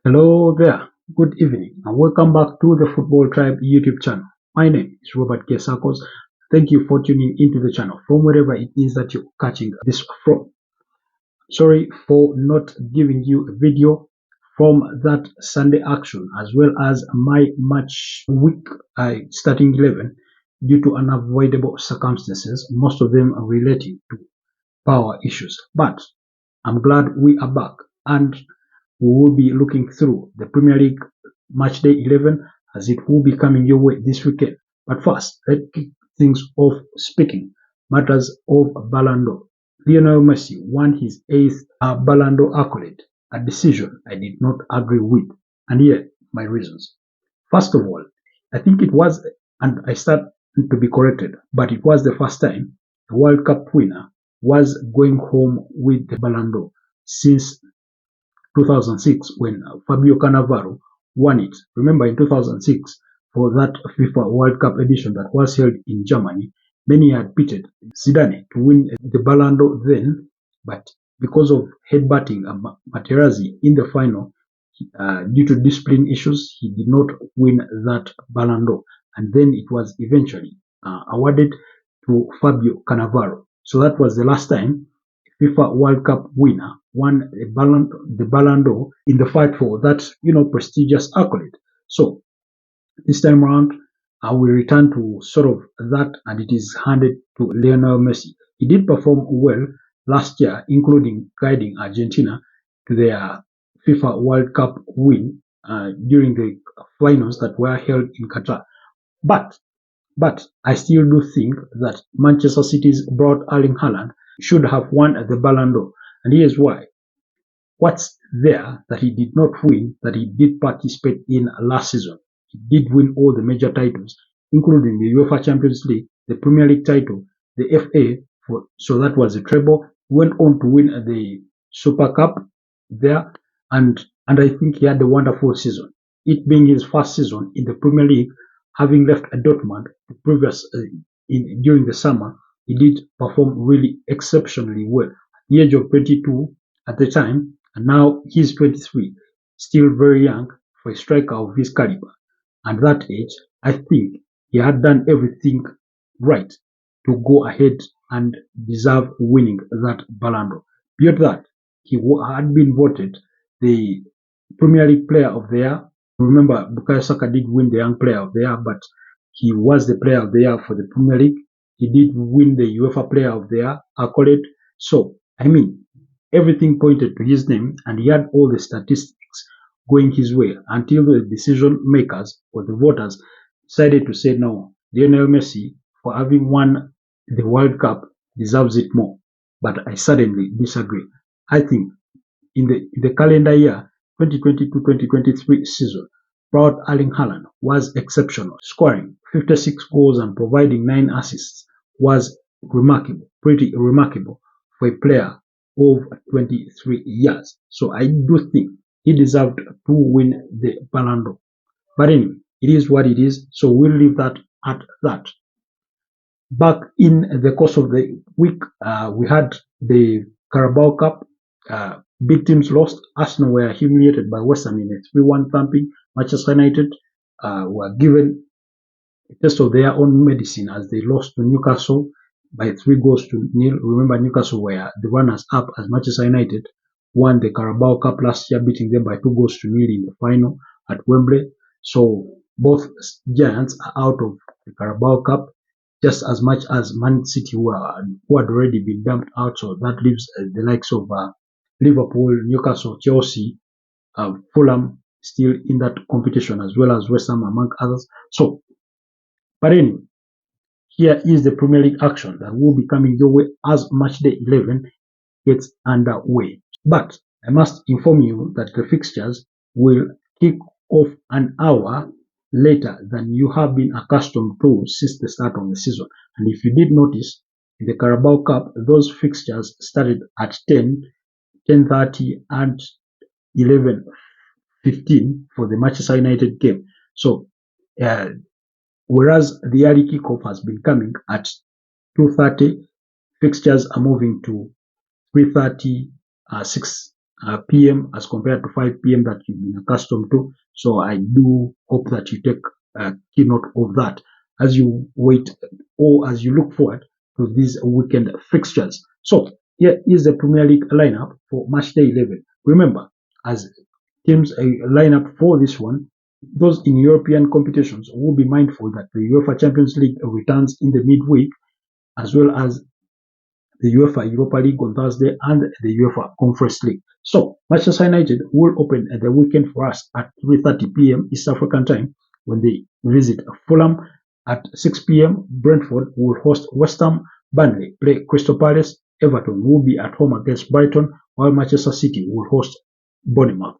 Hello there, good evening, and welcome back to the Football Tribe YouTube channel. My name is Robert Kesakos. Thank you for tuning into the channel from wherever it is that you're catching this from. Sorry for not giving you a video from that Sunday action as well as my match week starting 11 due to unavoidable circumstances, most of them relating to power issues. But I'm glad we are back and we will be looking through the Premier League match day 11 as it will be coming your way this weekend. But first, let's kick things off speaking matters of Ballon. Lionel Messi won his 8th Ballon accolade, a decision I did not agree with, and here my reasons. First of all, I think it was, and I start to be corrected, but it was the first time a World Cup winner was going home with the Ballon d'Or since 2006 when Fabio Cannavaro won it. Remember in 2006 for that FIFA World Cup edition that was held in Germany, many had pitted Zidane to win the Ballon d'Or then, but because of headbutting Materazzi in the final, due to discipline issues, he did not win that Ballon d'Or, and then it was eventually awarded to Fabio Cannavaro. So that was the last time FIFA World Cup winner won the Ballon d'Or in the fight for that, prestigious accolade. So this time around, I will return to sort of that, and it is handed to Lionel Messi. He did perform well last year, including guiding Argentina to their FIFA World Cup win during the finals that were held in Qatar. But I still do think that Manchester City's brought Erling Haaland should have won the Ballon d'Or, and here's why. What's there that he did not win that he did participate in last season? He did win all the major titles, including the UEFA Champions League, the Premier League title, the FA, so that was a treble. He went on to win the Super Cup there, and I think he had a wonderful season. It being his first season in the Premier League, having left Dortmund during the summer, he did perform really exceptionally well. At the age of 22 at the time, and now he's 23, still very young for a striker of his caliber. And that age, I think he had done everything right to go ahead and deserve winning that Ballon d'Or. Beyond that, he had been voted the Premier League Player of the Year. Remember, Bukayo Saka did win the Young Player of the Year, but he was the Player of the Year for the Premier League. He did win the UEFA Player of the Year accolade. So, everything pointed to his name, and he had all the statistics going his way until the decision makers or the voters decided to say no, Lionel Messi, for having won the World Cup, deserves it more. But I suddenly disagree. I think in the calendar year 2022-2023 season, proud Erling Haaland was exceptional, scoring 56 goals and providing 9 assists was remarkable, pretty remarkable for a player of 23 years. So I do think he deserved to win the Ballon d'Or. But anyway, it is what it is, so we'll leave that at that. Back in the course of the week, we had the Carabao Cup. Big teams lost. Arsenal were humiliated by West Ham in a 3-1 thumping. Manchester United were given a test of their own medicine as they lost to Newcastle by 3-0. Remember, Newcastle were the runners-up as Manchester United won the Carabao Cup last year, beating them by 2-0 in the final at Wembley. So both giants are out of the Carabao Cup, just as much as Man City who had already been dumped out. So that leaves the likes of Liverpool, Newcastle, Chelsea, Fulham still in that competition, as well as West Ham among others. So, but anyway, here is the Premier League action that will be coming your way as match day 11 gets underway. But I must inform you that the fixtures will kick off an hour later than you have been accustomed to since the start of the season. And if you did notice, in the Carabao Cup, those fixtures started at 10, 10:30 and 11:15 for the Manchester United game. So, whereas the early kickoff has been coming at 2:30, fixtures are moving to 3:30, 6 p.m. as compared to 5 p.m. that you've been accustomed to. So I do hope that you take keynote of that as you wait or as you look forward to these weekend fixtures. So here is the Premier League lineup for match day 11. Remember, as teams lineup for this one, those in European competitions will be mindful that the UEFA Champions League returns in the midweek, as well as the UEFA Europa League on Thursday and the UEFA Conference League. So Manchester United will open the weekend for us at 3:30 p.m. East African time when they visit Fulham. At 6 p.m. Brentford will host West Ham. Burnley play Crystal Palace. Everton will be at home against Brighton, while Manchester City will host Bournemouth.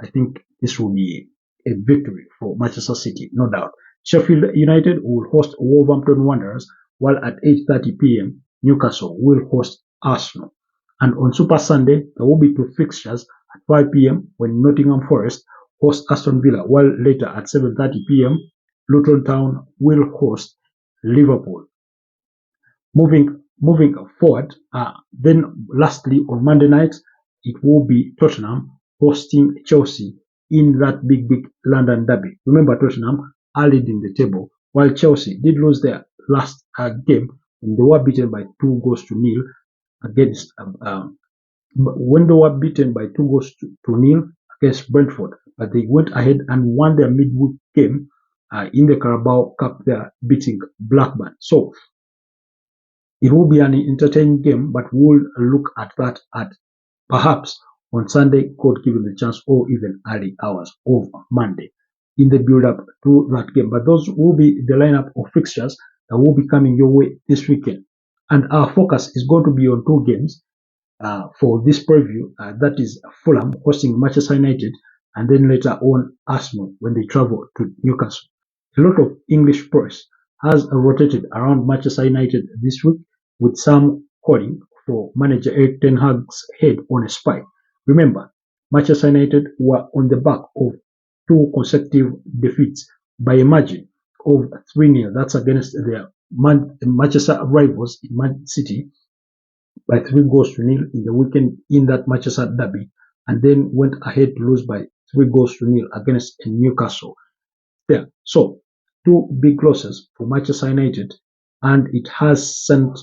I think this will be a victory for Manchester City, no doubt. Sheffield United will host Wolverhampton Wanderers, while at 8:30 p.m. Newcastle will host Arsenal. And on Super Sunday, there will be two fixtures at 5 p.m. when Nottingham Forest host Aston Villa, while later at 7:30 p.m. Luton Town will host Liverpool. Moving forward, then lastly on Monday night, it will be Tottenham hosting Chelsea in that big London derby. Remember, Tottenham are leading the table, while Chelsea did lose their last game when they were beaten by 2 goals to nil against when they were beaten by 2 goals to nil against Brentford, but they went ahead and won their midweek game in the Carabao Cup there, beating Blackburn. So it will be an entertaining game, but we'll look at that at perhaps on Sunday, God given the chance, or even early hours of Monday in the build-up to that game. But those will be the lineup of fixtures that will be coming your way this weekend. And our focus is going to be on two games for this preview. That is Fulham hosting Manchester United, and then later on Arsenal when they travel to Newcastle. A lot of English press has rotated around Manchester United this week, with some calling for manager Erik ten Hag's head on a spike. Remember, Manchester United were on the back of two consecutive defeats by a margin of 3-0. That's against their Manchester rivals in Man City by 3 goals to nil in the weekend in that Manchester derby, and then went ahead to lose by 3 goals to nil against Newcastle. There. So, two big losses for Manchester United, and it has sent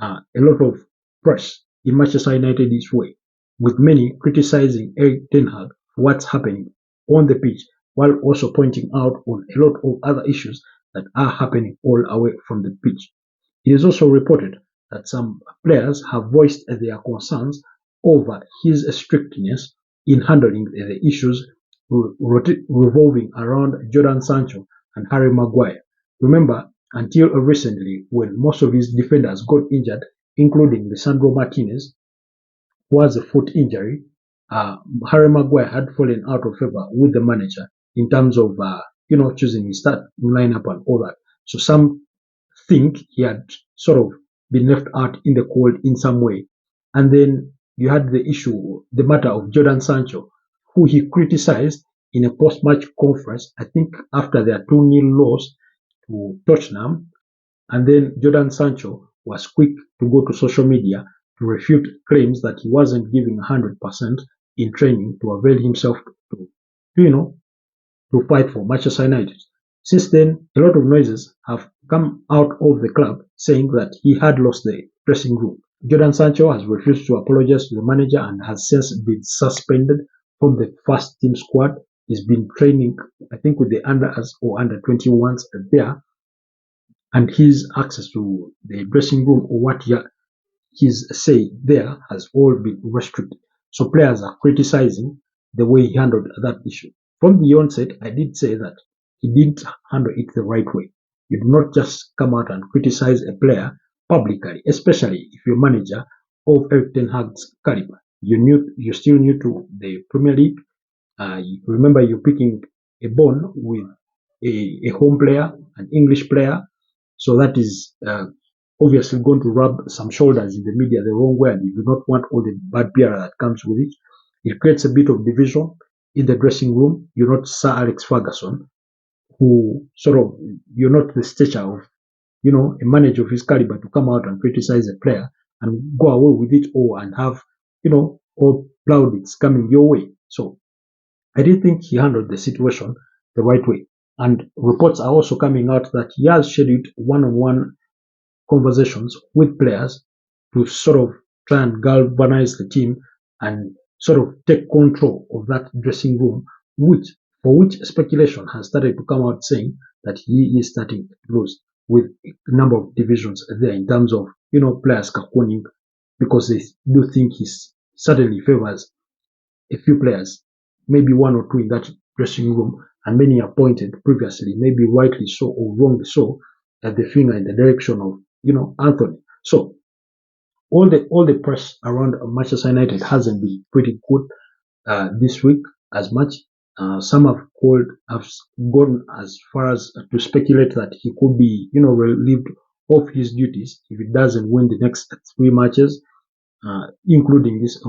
a lot of press in Manchester United this way, with many criticizing Erik ten Hag for what's happening on the pitch, while also pointing out on a lot of other issues that are happening all away from the pitch. It is also reported that some players have voiced their concerns over his strictness in handling the issues revolving around Jadon Sancho and Harry Maguire. Remember, until recently, when most of his defenders got injured, including Lisandro Martinez, who has a foot injury, Harry Maguire had fallen out of favor with the manager in terms of choosing his starting lineup and all that. So some think he had sort of been left out in the cold in some way. And then you had the matter of Jadon Sancho, who he criticized in a post-match conference, I think after their 2-0 loss to Tottenham. And then Jadon Sancho was quick to go to social media to refute claims that he wasn't giving 100% in training to avail himself to fight for Manchester United. Since then, a lot of noises have come out of the club saying that he had lost the dressing room. Jadon Sancho has refused to apologize to the manager and has since been suspended from the first team squad. He's been training, I think, with the under 21s there, and his access to the dressing room or what his say there has all been restricted. So players are criticizing the way he handled that issue. From the onset, I did say that he didn't handle it the right way. You do not just come out and criticize a player publicly, especially if you're manager of Erik ten Hag's caliber. You're still new to the Premier League. Remember, you're picking a bone with a home player, an English player. So that is obviously going to rub some shoulders in the media the wrong way, and you do not want all the bad PR that comes with it. It creates a bit of division in the dressing room. You're not Sir Alex Ferguson, who you're not the stature of, a manager of his caliber to come out and criticize a player and go away with it all and have, all plaudits coming your way. So I did think he handled the situation the right way. And reports are also coming out that he has scheduled one-on-one conversations with players to sort of try and galvanize the team and sort of take control of that dressing room, which speculation has started to come out saying that he is starting to lose with a number of divisions there in terms of players kakoning, because they do think he certainly favors a few players, maybe one or two in that dressing room, and many appointed previously, maybe rightly so or wrongly so, at the finger in the direction of Anthony. So all the press around Manchester United hasn't been pretty good this week as much. Some have gone as far as to speculate that he could be relieved of his duties if he doesn't win the next three matches, including this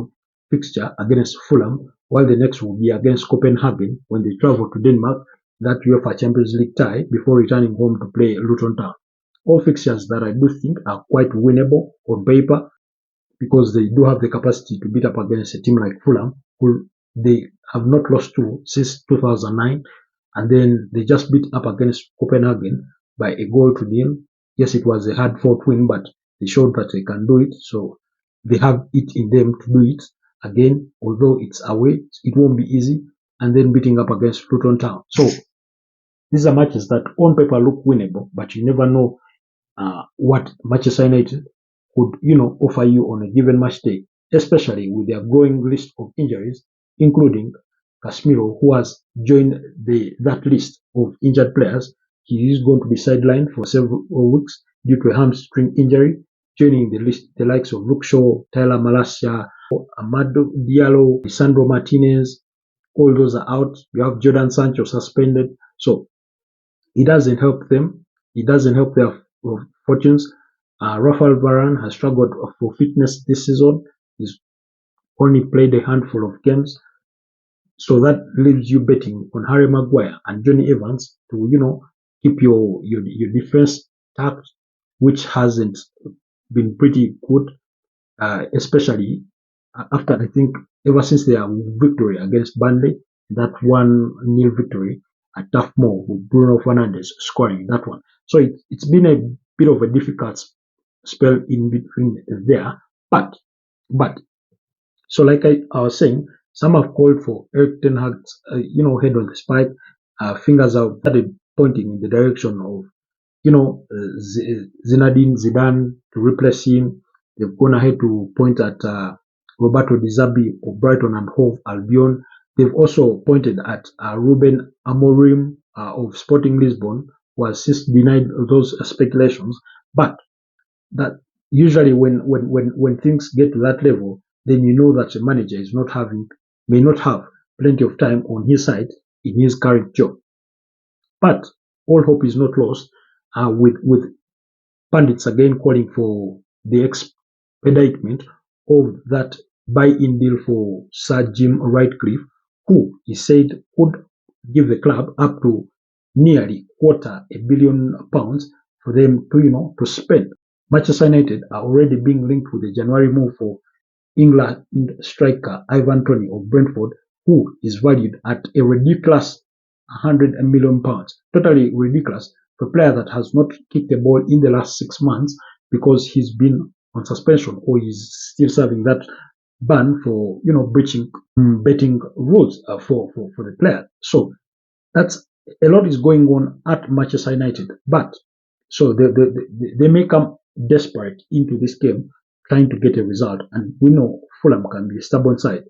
fixture against Fulham, while the next will be against Copenhagen when they travel to Denmark, that UEFA Champions League tie, before returning home to play Luton Town. All fixtures that I do think are quite winnable on paper, because they do have the capacity to beat up against a team like Fulham, who they have not lost to since 2009, and then they just beat up against Copenhagen by a goal to nil. Yes, it was a hard-fought win, but they showed that they can do it, so they have it in them to do it again, although it's away, it won't be easy, and then beating up against Luton Town. So these are matches that on paper look winnable, but you never know what Manchester United could offer you on a given match day, especially with their growing list of injuries, including Casemiro, who has joined that list of injured players. He is going to be sidelined for several weeks due to a hamstring injury, joining the list the likes of Luke Shaw, Tyler Malacia, Amado Diallo, Lisandro Martinez. All those are out. You have Jordan Sancho suspended, so it doesn't help them. It doesn't help their fortunes. Rafael Varane has struggled for fitness this season. He's only played a handful of games. So that leaves you betting on Harry Maguire and Johnny Evans to, keep your defense tapped, which hasn't been pretty good, especially after, I think, ever since their victory against Burnley, that 1-0 victory at Tough Moor with Bruno Fernandes scoring that one. So it's been a bit of a difficult spell in between there, but so like I was saying, some have called for Erik Ten Hag's head on the spike. Fingers have started pointing in the direction of Zinedine Zidane to replace him. They've gone ahead to point at Roberto Di Zerbi of Brighton and Hove Albion. They've also pointed at Ruben Amorim of Sporting Lisbon, who has since denied those speculations. But that usually when things get to that level, then you know that the manager may not have plenty of time on his side in his current job. But all hope is not lost, with pundits again calling for the expeditment of that buy-in deal for Sir Jim Ratcliffe, who he said could give the club up to nearly £250 million for them to spend. Manchester United are already being linked with the January move for England striker Ivan Toney of Brentford, who is valued at a ridiculous £100 million. Totally ridiculous for a player that has not kicked the ball in the last 6 months because he's been on suspension, or he's still serving that ban for breaching betting rules for the player. So that's a lot is going on at Manchester United, but so they may come desperate into this game trying to get a result, and we know Fulham can be a stubborn side.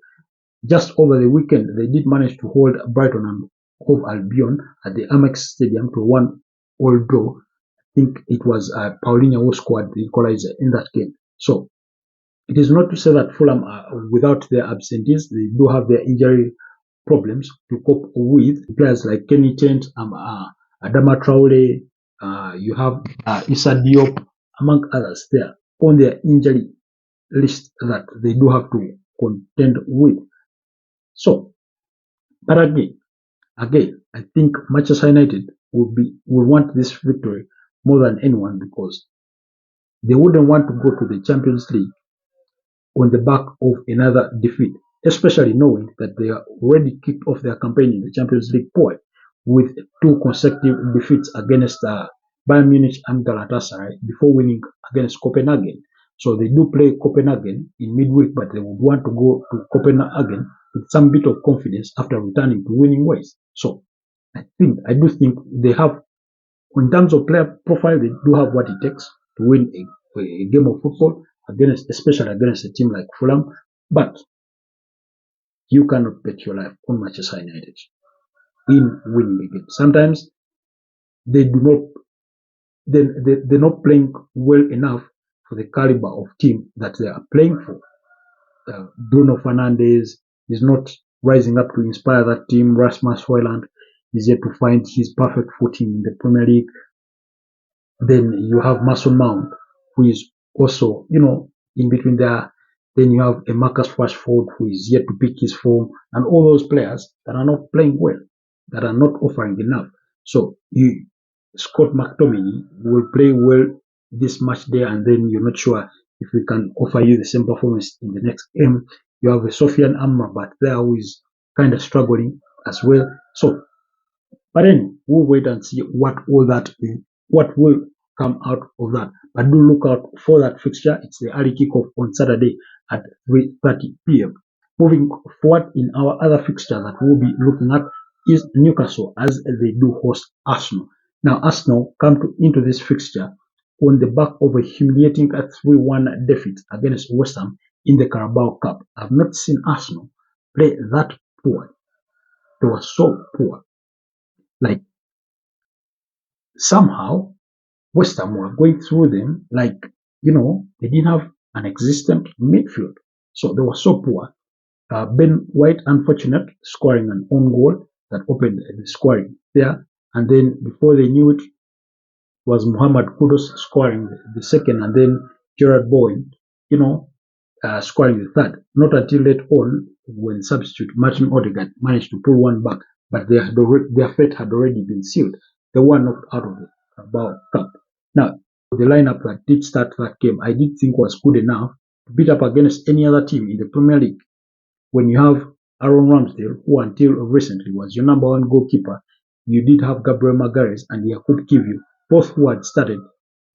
Just over the weekend, they did manage to hold Brighton and Hove Albion at the Amex Stadium to 1-all draw. I think it was Paulinho who scored the equalizer in that game. So it is not to say that Fulham are without their absentees. They do have their injury problems to cope with. Players like Kenny Tent, Adama Traore, you have Issa Diop, among others there on their injury list that they do have to contend with. So, but again, I think Manchester United will want this victory more than anyone, because they wouldn't want to go to the Champions League on the back of another defeat, especially knowing that they are already kicked off their campaign in the Champions League pool with two consecutive defeats against Bayern Munich and Galatasaray before winning against Copenhagen. So they do play Copenhagen in midweek, but they would want to go to Copenhagen with some bit of confidence after returning to winning ways. So I do think they have, in terms of player profile, they do have what it takes to win a game of football against, especially against a team like Fulham. But you cannot bet your life on Manchester United in winning a game. Sometimes they do not, they're not playing well enough for the caliber of team that they are playing for. Bruno Fernandes is not rising up to inspire that team. Rasmus Højlund is yet to find his perfect footing in the Premier League. Then you have Mason Mount, who is also, in between there. Then you have a Marcus Rashford, who is yet to pick his form, and all those players that are not playing well, that are not offering enough. So Scott McTominay will play well this match there, and then you're not sure if we can offer you the same performance in the next game. You have a Sofian Amrabat there, who is kind of struggling as well. So, but then we'll wait and see what will come out of that. But do look out for that fixture. It's the early kickoff on Saturday at 3:30 p.m. Moving forward in our other fixture that we'll be looking at is Newcastle as they do host Arsenal. Now, Arsenal come into this fixture on the back of a humiliating 3-1 defeat against West Ham in the Carabao Cup. I've not seen Arsenal play that poor. They were so poor. Like, somehow, West Ham were going through them like, they didn't have an existent midfield. So they were so poor. Ben White, unfortunate, scoring an own goal that opened the scoring there. And then before they knew it, was Muhammad Kudus scoring the second, and then Gerard Bowen, scoring the third. Not until late on, when substitute Martin Odegaard managed to pull one back, but their fate had already been sealed. They were knocked out of the Carabao Cup. Now, the lineup that did start that game, I did think was good enough to beat up against any other team in the Premier League. When you have Aaron Ramsdale, who until recently was your number one goalkeeper, you did have Gabriel Magalhaes and Jakub Kivior, both who had started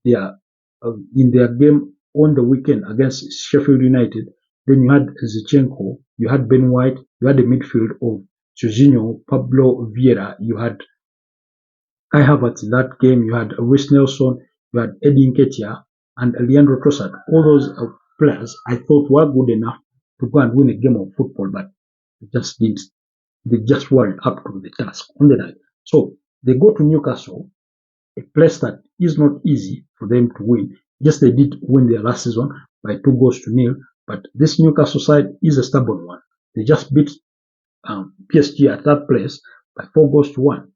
in their game on the weekend against Sheffield United. Then you had Zinchenko, you had Ben White, you had the midfield of Jorginho, Pablo Vieira, you had Kai Havertz in that game, you had Reece Nelson, you had Eddie Nketiah, and Leandro Trossard. All those players I thought were good enough to go and win a game of football, but they just weren't up to the task on the night. So they go to Newcastle, a place that is not easy for them to win. Yes, they did win their last season by 2-0, but this Newcastle side is a stubborn one. They just beat PSG at that place by 4-1.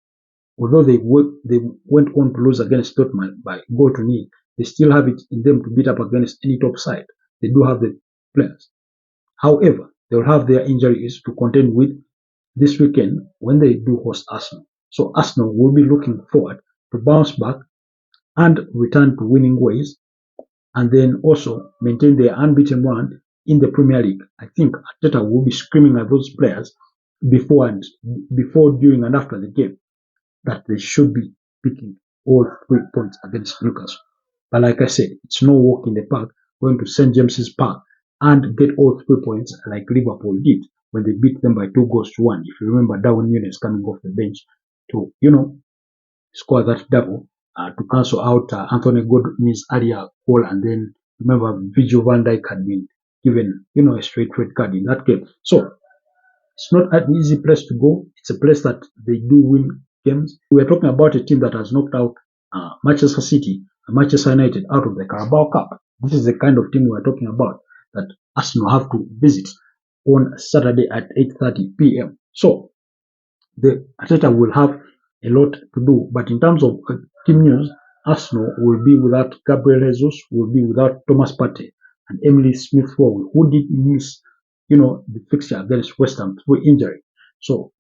Although they went on to lose against Dortmund by 0-0, they still have it in them to beat up against any top side. They do have the players. However, they will have their injuries to contend with this weekend when they do host Arsenal. So Arsenal will be looking forward to bounce back and return to winning ways, and then also maintain their unbeaten run in the Premier League. I think Arteta will be screaming at those players before, during, and after the game that they should be picking all 3 points against Newcastle. But like I said, it's no walk in the park going to St. James's Park and get all 3 points like Liverpool did when they beat them by 2-1. If you remember, Darwin Núñez coming off the bench to, score that double to cancel out Anthony Gordon's earlier goal, and then remember Virgil van Dijk had been given, a straight red card in that game. So it's not an easy place to go. It's a place that they do win games. We are talking about a team that has knocked out Manchester City and Manchester United out of the Carabao Cup. This is the kind of team we are talking about that Arsenal have to visit on Saturday at 8:30 p.m. So the Arteta will have a lot to do. But in terms of team news, Arsenal will be without Gabriel Jesus, will be without Thomas Partey and Emily Smith-Rowe, who did miss, the fixture against West Ham through injury. So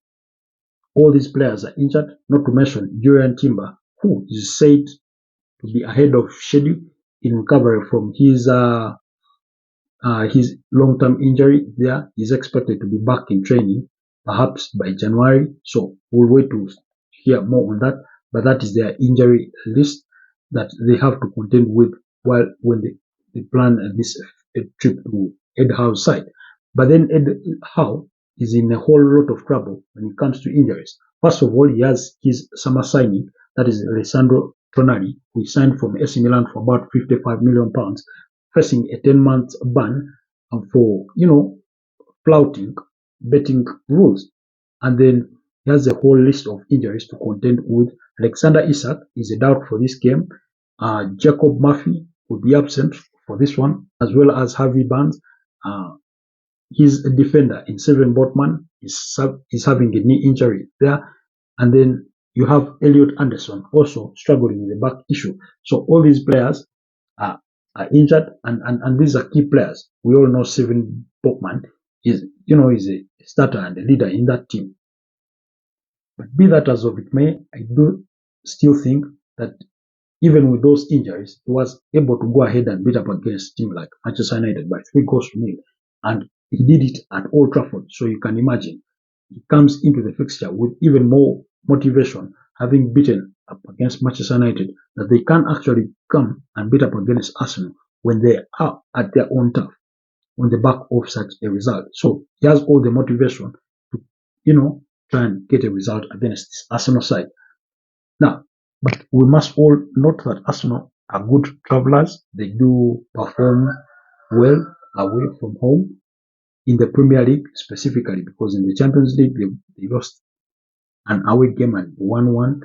all these players are injured, not to mention Julian Timber, who is said to be ahead of schedule in recovery from his his long-term injury there. He's expected to be back in training perhaps by January. So we'll wait to hear more on that. But that is their injury list that they have to contend with while when they plan this trip to Ed Howe's side. But then Ed Howe is in a whole lot of trouble when it comes to injuries. First of all, he has his summer signing, that is Alessandro Tonali, who signed from AC Milan for about £55 million, facing a 10-month ban for, flouting betting rules. And then he has a whole list of injuries to contend with. Alexander Isak is a doubt for this game. Jacob Murphy will be absent for this one, as well as Harvey Barnes. He's a defender in Seven Botman. Is having a knee injury there. And then you have Elliot Anderson also struggling with the back issue. So all these players are, are injured, and these are key players. We all know Seven Botman is a starter and a leader in that team. But be that as of it may, I do still think that even with those injuries, he was able to go ahead and beat up against a team like Manchester United by 3 goals to 0. And he did it at Old Trafford. So you can imagine he comes into the fixture with even more motivation, having beaten up against Manchester United, that they can actually come and beat up against Arsenal when they are at their own turf on the back of such a result. So he has all the motivation to, try and get a result against this Arsenal side. Now, but we must all note that Arsenal are good travelers. They do perform well away from home in the Premier League specifically, because in the Champions League they lost an away game and 1-1.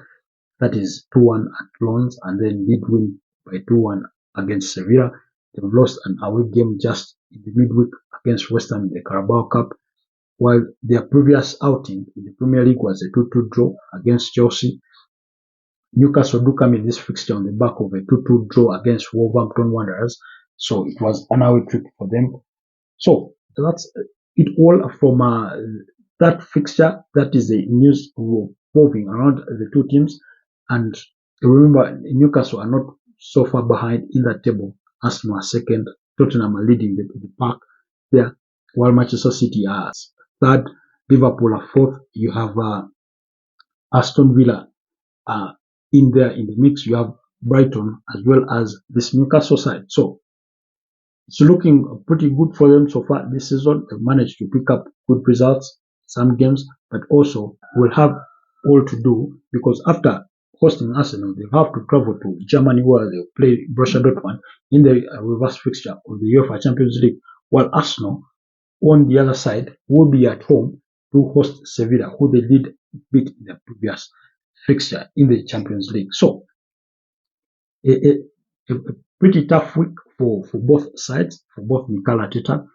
That is 2-1 at Lons, and then did win by 2-1 against Sevilla. They've lost an away game just in the midweek against West Ham in the Carabao Cup, while their previous outing in the Premier League was a 2-2 draw against Chelsea. Newcastle do come in this fixture on the back of a 2-2 draw against Wolverhampton Wanderers, so it was an away trip for them. So that's it all from that fixture. That is the news revolving around the two teams. And remember, Newcastle are not so far behind in that table. Arsenal are second, Tottenham are leading the pack there, while Manchester City are third, Liverpool are fourth. You have Aston Villa in there in the mix. You have Brighton as well as this Newcastle side. So it's looking pretty good for them so far this season. They've managed to pick up good results, some games, but also will have all to do, because after hosting Arsenal, they have to travel to Germany where they play Borussia Dortmund in the reverse fixture of the UEFA Champions League, while Arsenal on the other side will be at home to host Sevilla, who they did beat in the previous fixture in the Champions League. So a pretty tough week for both sides, for both Mikel Arteta,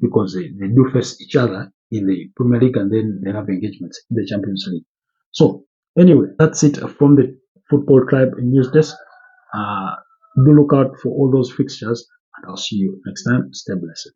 because they do face each other in the Premier League, and then they have engagements in the Champions League. So anyway, that's it from the Football Tribe News Desk. Do look out for all those fixtures, and I'll see you next time. Stay blessed.